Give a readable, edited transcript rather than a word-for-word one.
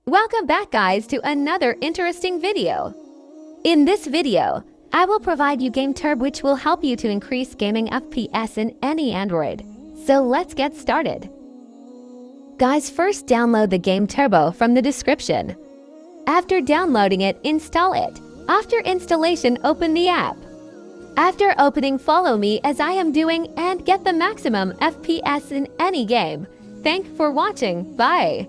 Welcome back guys to another interesting video. In this video, I will provide you GameTurbo which will help you to increase gaming FPS in any Android. So let's get started. Guys, first download the GameTurbo from the description. After downloading it, install it. After installation, open the app. After opening, follow me as I am doing and get the maximum FPS in any game. Thanks for watching. Bye.